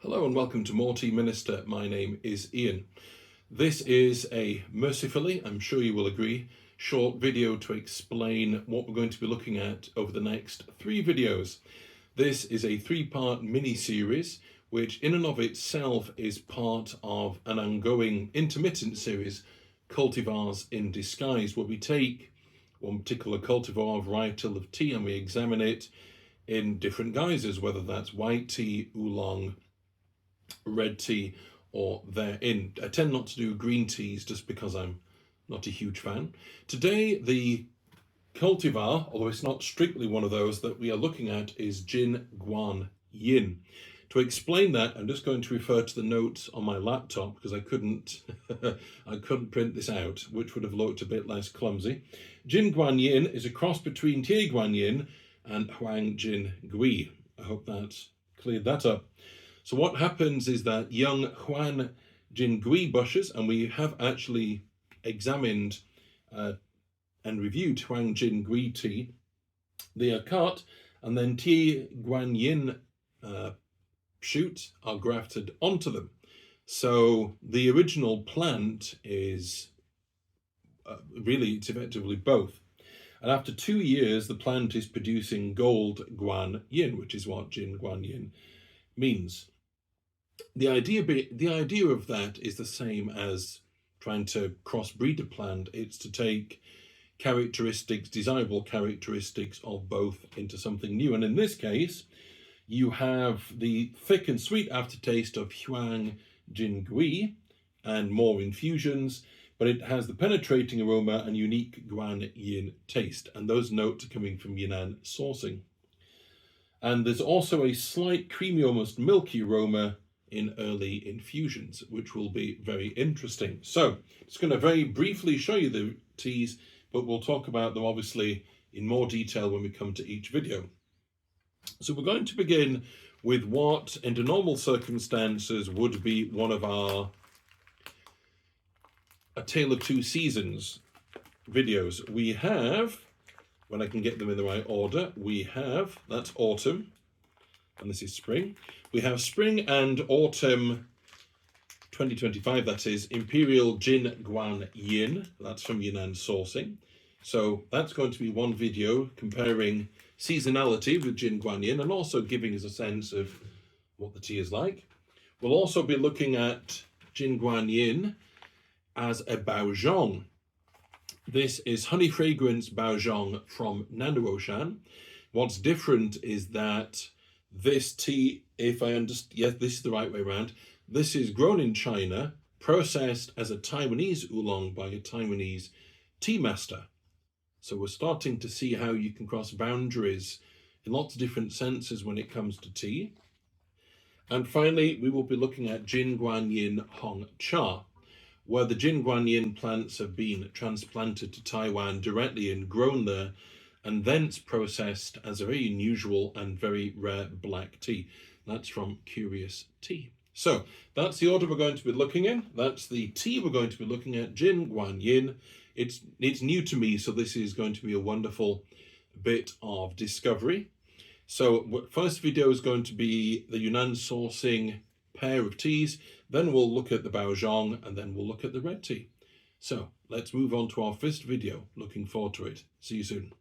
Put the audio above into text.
Hello and welcome to More Tea Minister. My name is Ian. This is a mercifully, I'm sure you will agree, short video to explain what we're going to be looking at over the next 3 videos. This is a 3-part mini-series which in and of itself is part of an ongoing intermittent series, Cultivars in Disguise, where we take one particular cultivar varietal of tea and we examine it in different guises, whether that's white tea, oolong, red tea, or therein. I tend not to do green teas just because I'm not a huge fan. Today, the cultivar, although it's not strictly one of those that we are looking at, is Jin Guan Yin. To explain that, I'm just going to refer to the notes on my laptop because I couldn't print this out, which would have looked a bit less clumsy. Jin Guan Yin is a cross between Tie Guan Yin and Huang Jin Gui. I hope that's cleared that up. So what happens is that young Huang Jin Gui bushes, and we have actually examined and reviewed Huang Jin Gui tea, they are cut, and then Tie Guan Yin shoots are grafted onto them. So the original plant is really, it's effectively both. And after 2 years, the plant is producing gold Guan Yin, which is what Jin Guan Yin means. The idea of that is the same as trying to crossbreed a plant. It's to take characteristics, desirable characteristics of both into something new. And in this case, you have the thick and sweet aftertaste of Huang Jin Gui and more infusions, but it has the penetrating aroma and unique Guan Yin taste. And those notes are coming from Yunnan sourcing. And there's also a slight creamy, almost milky aroma in early infusions, which will be very interesting. So, just going to very briefly show you the teas, but we'll talk about them obviously in more detail when we come to each video. So we're going to begin with what, under normal circumstances, would be one of our A Tale of Two Seasons videos. We have, when I can get them in the right order, we have, that's autumn, and this is spring. We have spring and autumn 2025, that is, Imperial Jin Guan Yin, that's from Yunnan sourcing. So that's going to be one video comparing seasonality with Jin Guan Yin and also giving us a sense of what the tea is like. We'll also be looking at Jin Guan Yin as a baozhong. This is honey fragrance baozhong from Nanduoshan. What's different is that this tea, if I understand, yes, this is the right way around. This is grown in China, processed as a Taiwanese oolong by a Taiwanese tea master. So we're starting to see how you can cross boundaries in lots of different senses when it comes to tea. And finally, we will be looking at Jin Guan Yin Hong Cha, where the Jin Guan Yin plants have been transplanted to Taiwan directly and grown there, and thence processed as a very unusual and very rare black tea. That's from Curious Tea. So that's the order we're going to be looking in. That's the tea we're going to be looking at, Jin Guan Yin. It's new to me, so this is going to be a wonderful bit of discovery. So first video is going to be the Yunnan sourcing pair of teas. Then we'll look at the baozhong, and then we'll look at the red tea. So let's move on to our first video. Looking forward to it. See you soon.